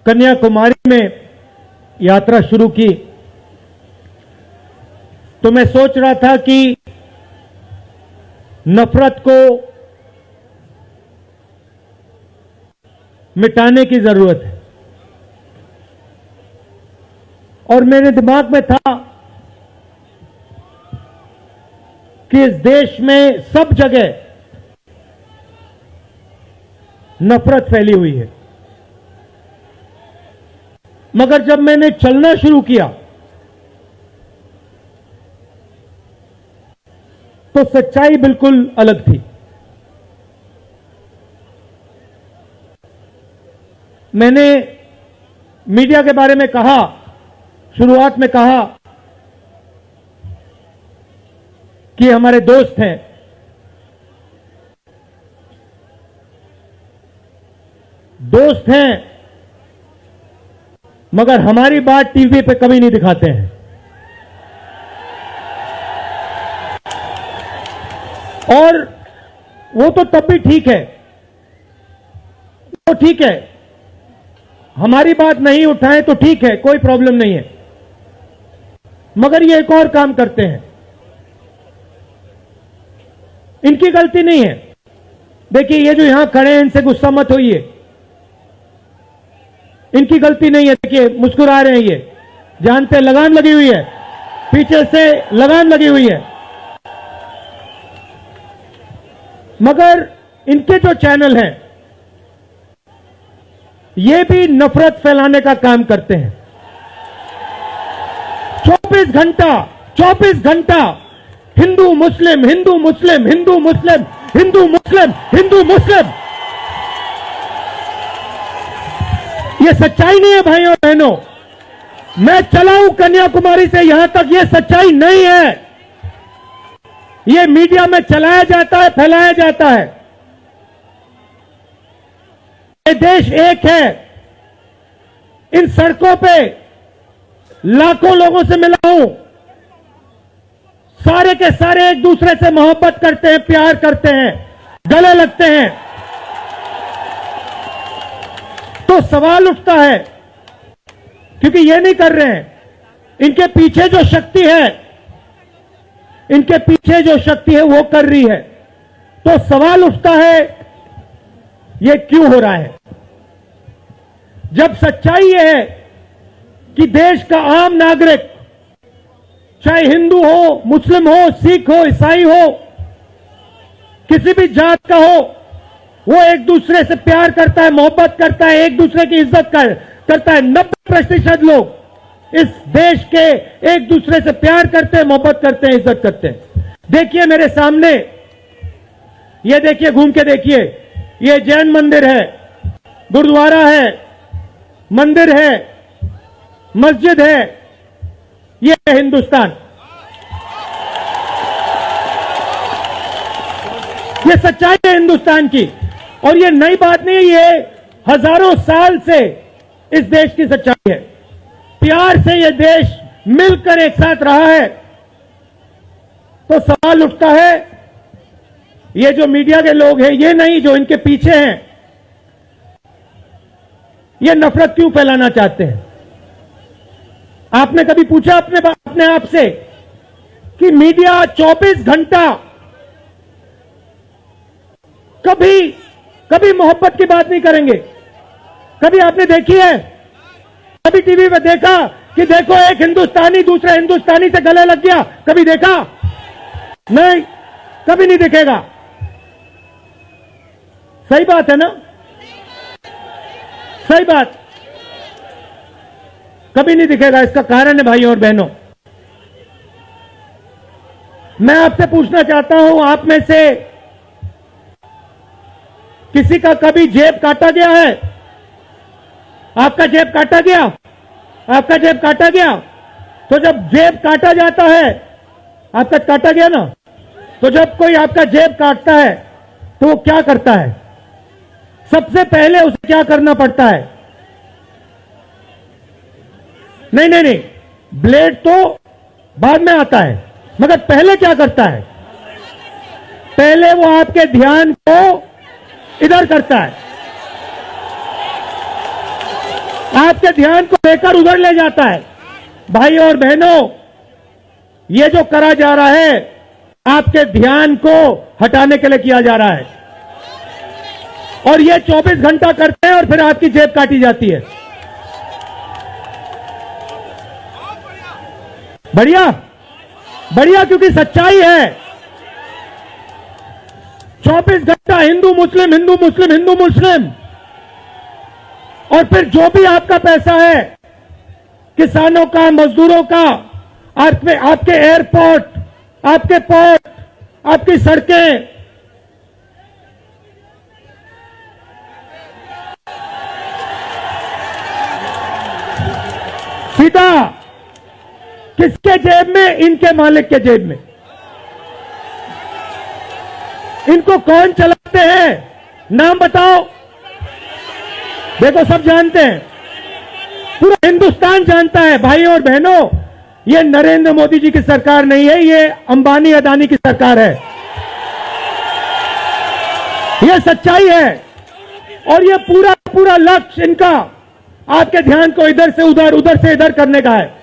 कन्याकुमारी में यात्रा शुरू की तो मैं सोच रहा था कि नफरत को मिटाने की जरूरत है, और मेरे दिमाग में था कि इस देश में सब जगह नफरत फैली हुई है। मगर जब मैंने चलना शुरू किया तो सच्चाई बिल्कुल अलग थी। मैंने मीडिया के बारे में कहा, शुरुआत में कहा कि हमारे दोस्त हैं, दोस्त हैं, मगर हमारी बात टीवी पे कभी नहीं दिखाते हैं। और वो तो तब भी ठीक है, वो ठीक है, हमारी बात नहीं उठाएं तो ठीक है, कोई प्रॉब्लम नहीं है। मगर ये एक और काम करते हैं, इनकी गलती नहीं है। देखिए, ये जो यहां खड़े हैं, इनसे गुस्सा मत होइए, इनकी गलती नहीं है। देखिए, मुस्कुरा रहे हैं, ये जानते लगाम लगी हुई है, पीछे से लगाम लगी हुई है। मगर इनके जो चैनल हैं, ये भी नफरत फैलाने का काम करते हैं। 24 घंटा हिंदू मुस्लिम, हिंदू मुस्लिम, हिंदू मुस्लिम, हिंदू मुस्लिम, हिंदू मुस्लिम। ये सच्चाई नहीं है भाइयों और बहनों। मैं चला हूं कन्याकुमारी से यहां तक, ये सच्चाई नहीं है। ये मीडिया में चलाया जाता है, फैलाया जाता है। ये देश एक है। इन सड़कों पे लाखों लोगों से मिला हूं, सारे के सारे एक दूसरे से मोहब्बत करते हैं, प्यार करते हैं, गले लगते हैं। तो सवाल उठता है, क्योंकि ये नहीं कर रहे हैं, इनके पीछे जो शक्ति है, इनके पीछे जो शक्ति है वो कर रही है। तो सवाल उठता है, ये क्यों हो रहा है? जब सच्चाई ये है कि देश का आम नागरिक, चाहे हिंदू हो, मुस्लिम हो, सिख हो, ईसाई हो, किसी भी जात का हो, वो एक दूसरे से प्यार करता है, मोहब्बत करता है, एक दूसरे की इज्जत करता है। 90% लोग इस देश के एक दूसरे से प्यार करते हैं, मोहब्बत करते हैं, इज्जत करते हैं। देखिए मेरे सामने, ये देखिए, घूम के देखिए, ये जैन मंदिर है, गुरुद्वारा है, मंदिर है, मस्जिद है। ये है हिंदुस्तान। ये सच्चाई है हिंदुस्तान की, और ये नई बात नहीं है, ये हजारों साल से इस देश की सच्चाई है। प्यार से ये देश मिलकर एक साथ रहा है। तो सवाल उठता है, ये जो मीडिया के लोग हैं, ये नहीं, जो इनके पीछे हैं, ये नफरत क्यों फैलाना चाहते हैं? आपने कभी पूछा अपने आप से कि मीडिया 24 घंटा कभी मोहब्बत की बात नहीं करेंगे? कभी आपने देखी है? कभी टीवी पे देखा कि देखो एक हिंदुस्तानी दूसरे हिंदुस्तानी से गले लग गया? कभी देखा? नहीं, कभी नहीं दिखेगा। सही बात है ना? सही बात, कभी नहीं दिखेगा। इसका कारण है भाइयों और बहनों, मैं आपसे पूछना चाहता हूं, आप में से किसी का कभी जेब काटा गया है? आपका जेब काटा गया? आपका जेब काटा गया? तो जब जेब काटा जाता है, आपका काटा गया ना, तो जब कोई आपका जेब काटता है तो वो क्या करता है? सबसे पहले उसे क्या करना पड़ता है? नहीं, ब्लेड तो बाद में आता है, मगर पहले क्या करता है? पहले वो आपके ध्यान को इधर करता है। आपके ध्यान को लेकर उधर ले जाता है। भाई और बहनों, ये जो करा जा रहा है आपके ध्यान को हटाने के लिए किया जा रहा है, और ये 24 घंटा करते हैं और फिर आपकी जेब काटी जाती है। बढ़िया बढ़िया, क्योंकि सच्चाई है। 24 घंटा हिंदू मुस्लिम हिंदू मुस्लिम हिंदू मुस्लिम, और फिर जो भी आपका पैसा है, किसानों का, मजदूरों का, आपके एयरपोर्ट, आपके पोर्ट, आपकी सड़कें, सीधा किसके जेब में? इनके मालिक के जेब में। इनको कौन चलाते हैं? नाम बताओ। देखो, सब जानते हैं, पूरा हिंदुस्तान जानता है। भाई और बहनों, ये नरेंद्र मोदी जी की सरकार नहीं है, ये अंबानी अदानी की सरकार है। ये सच्चाई है, और ये पूरा पूरा लक्ष्य इनका आपके ध्यान को इधर से उधर, उधर से इधर करने का है।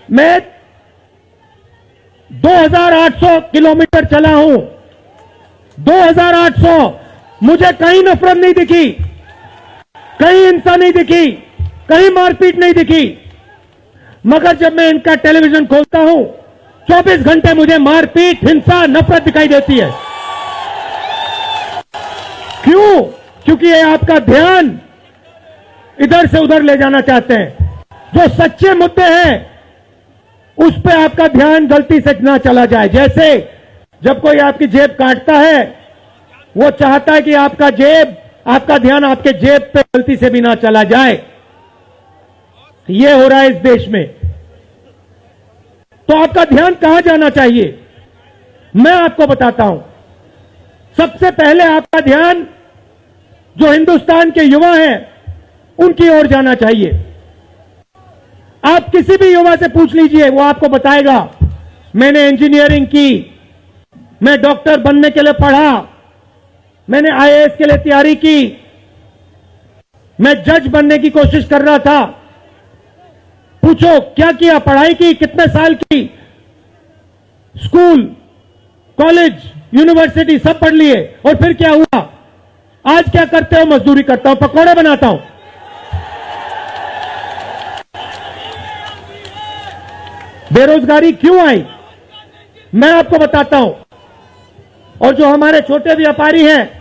मैं 2800 किलोमीटर चला हूं, 2800। मुझे कहीं नफरत नहीं दिखी, कहीं हिंसा नहीं दिखी, कहीं मारपीट नहीं दिखी। मगर जब मैं इनका टेलीविजन खोलता हूं, 24 घंटे मुझे मारपीट, हिंसा, नफरत दिखाई देती है। क्यों? क्योंकि ये आपका ध्यान इधर से उधर ले जाना चाहते हैं। जो सच्चे मुद्दे हैं उस पे आपका ध्यान गलती से ना चला जाए। जैसे जब कोई आपकी जेब काटता है, वो चाहता है कि आपका ध्यान आपके जेब पे गलती से भी ना चला जाए। ये हो रहा है इस देश में। तो आपका ध्यान कहां जाना चाहिए? मैं आपको बताता हूं। सबसे पहले आपका ध्यान जो हिंदुस्तान के युवा हैं उनकी ओर जाना चाहिए। आप किसी भी युवा से पूछ लीजिए, वो आपको बताएगा, मैंने इंजीनियरिंग की, मैं डॉक्टर बनने के लिए पढ़ा, मैंने आईएएस के लिए तैयारी की, मैं जज बनने की कोशिश कर रहा था। पूछो क्या किया? पढ़ाई की, कितने साल की? स्कूल, कॉलेज, यूनिवर्सिटी सब पढ़ लिए, और फिर क्या हुआ? आज क्या करते हो? मजदूरी करता हूं, पकौड़े बनाता हूं। बेरोजगारी क्यों आई? मैं आपको बताता हूं। और जो हमारे छोटे व्यापारी हैं,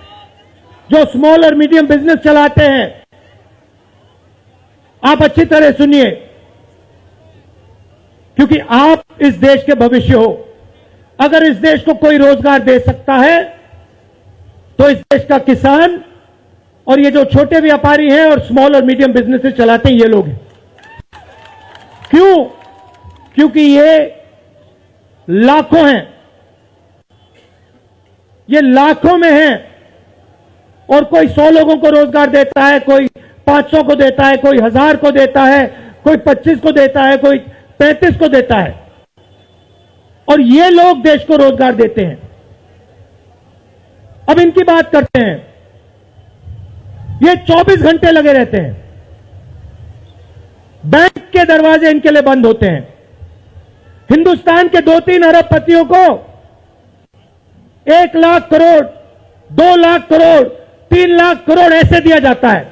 जो स्मॉल और मीडियम बिजनेस चलाते हैं, आप अच्छी तरह सुनिए, क्योंकि आप इस देश के भविष्य हो। अगर इस देश को कोई रोजगार दे सकता है तो इस देश का किसान और ये जो छोटे व्यापारी हैं और स्मॉल और मीडियम बिजनेसेस चलाते हैं, ये लोग हैं। क्यों? क्योंकि ये लाखों हैं, ये लाखों में हैं, और कोई 100 लोगों को रोजगार देता है, कोई 500 को देता है, कोई 1000 को देता है, कोई 25 को देता है, कोई 35 को देता है, और ये लोग देश को रोजगार देते हैं। अब इनकी बात करते हैं। ये 24 घंटे लगे रहते हैं, बैंक के दरवाजे इनके लिए बंद होते हैं। हिंदुस्तान के 2-3 अरबपतियों को 1 लाख करोड़, 2 लाख करोड़, 3 लाख करोड़ ऐसे दिया जाता है।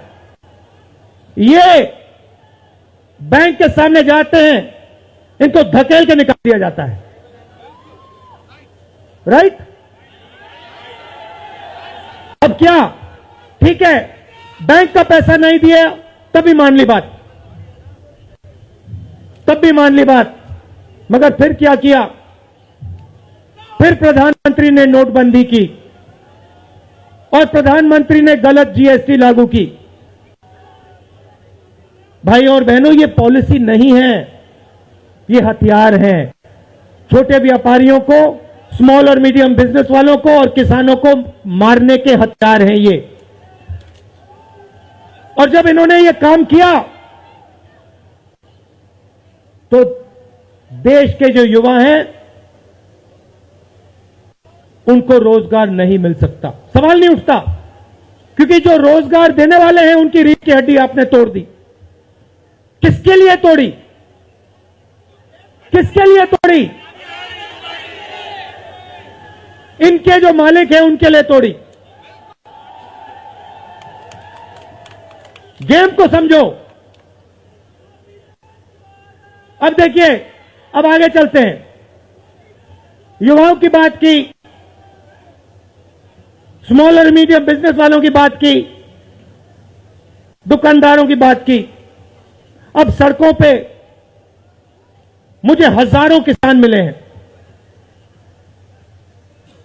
ये बैंक के सामने जाते हैं, इनको धकेल के निकाल दिया जाता है। राइट? अब क्या? ठीक है, बैंक का पैसा नहीं दिया तब भी मान ली बात, तब भी मान ली बात। मगर फिर क्या किया? फिर प्रधानमंत्री ने नोटबंदी की और प्रधानमंत्री ने गलत जीएसटी लागू की। भाई और बहनों, ये पॉलिसी नहीं है, ये हथियार है। छोटे व्यापारियों को, स्मॉल और मीडियम बिजनेस वालों को और किसानों को मारने के हथियार हैं ये। और जब इन्होंने ये काम किया तो देश के जो युवा हैं उनको रोजगार नहीं मिल सकता, सवाल नहीं उठता। क्योंकि जो रोजगार देने वाले हैं उनकी रीढ़ की हड्डी आपने तोड़ दी। किसके लिए तोड़ी? किसके लिए तोड़ी? इनके जो मालिक हैं उनके लिए तोड़ी। गेम को समझो। अब देखिए, अब आगे चलते हैं। युवाओं की बात की, स्मॉल और मीडियम बिजनेस वालों की बात की, दुकानदारों की बात की। अब सड़कों पे मुझे हजारों किसान मिले हैं।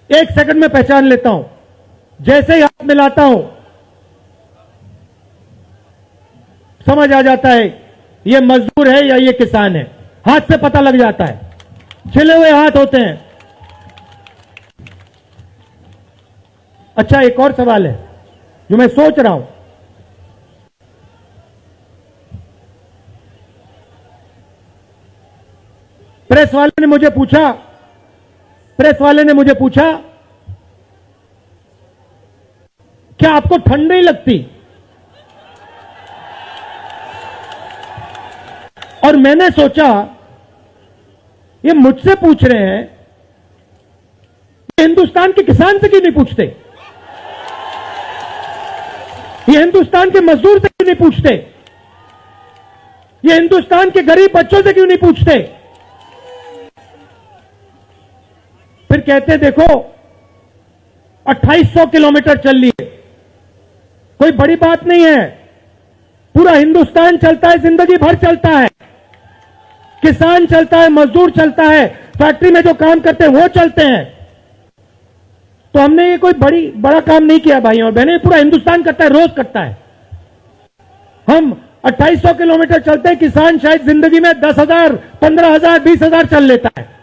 एक सेकंड में पहचान लेता हूं, जैसे ही हाथ मिलाता हूं समझ आ जाता है ये मजदूर है या ये किसान है। हाथ से पता लग जाता है, छिले हुए हाथ होते हैं। अच्छा, एक और सवाल है जो मैं सोच रहा हूं। प्रेस वाले ने मुझे पूछा क्या आपको ठंड नहीं लगती? और मैंने सोचा ये मुझसे पूछ रहे हैं, हिंदुस्तान के किसान से क्यों नहीं पूछते? ये हिंदुस्तान के मजदूर से क्यों नहीं पूछते? ये हिंदुस्तान के गरीब बच्चों से क्यों नहीं पूछते? फिर कहते देखो 2800 किलोमीटर चल लिए, कोई बड़ी बात नहीं है। पूरा हिंदुस्तान चलता है, जिंदगी भर चलता है। किसान चलता है, मजदूर चलता है, फैक्ट्री में जो काम करते हैं वो चलते हैं। तो हमने ये कोई बड़ा काम नहीं किया भाइयों और बहनें, पूरा हिंदुस्तान करता है, रोज करता है। हम 2800 किलोमीटर चलते हैं, किसान शायद जिंदगी में 10,000, 15,000, 20,000 चल लेता है।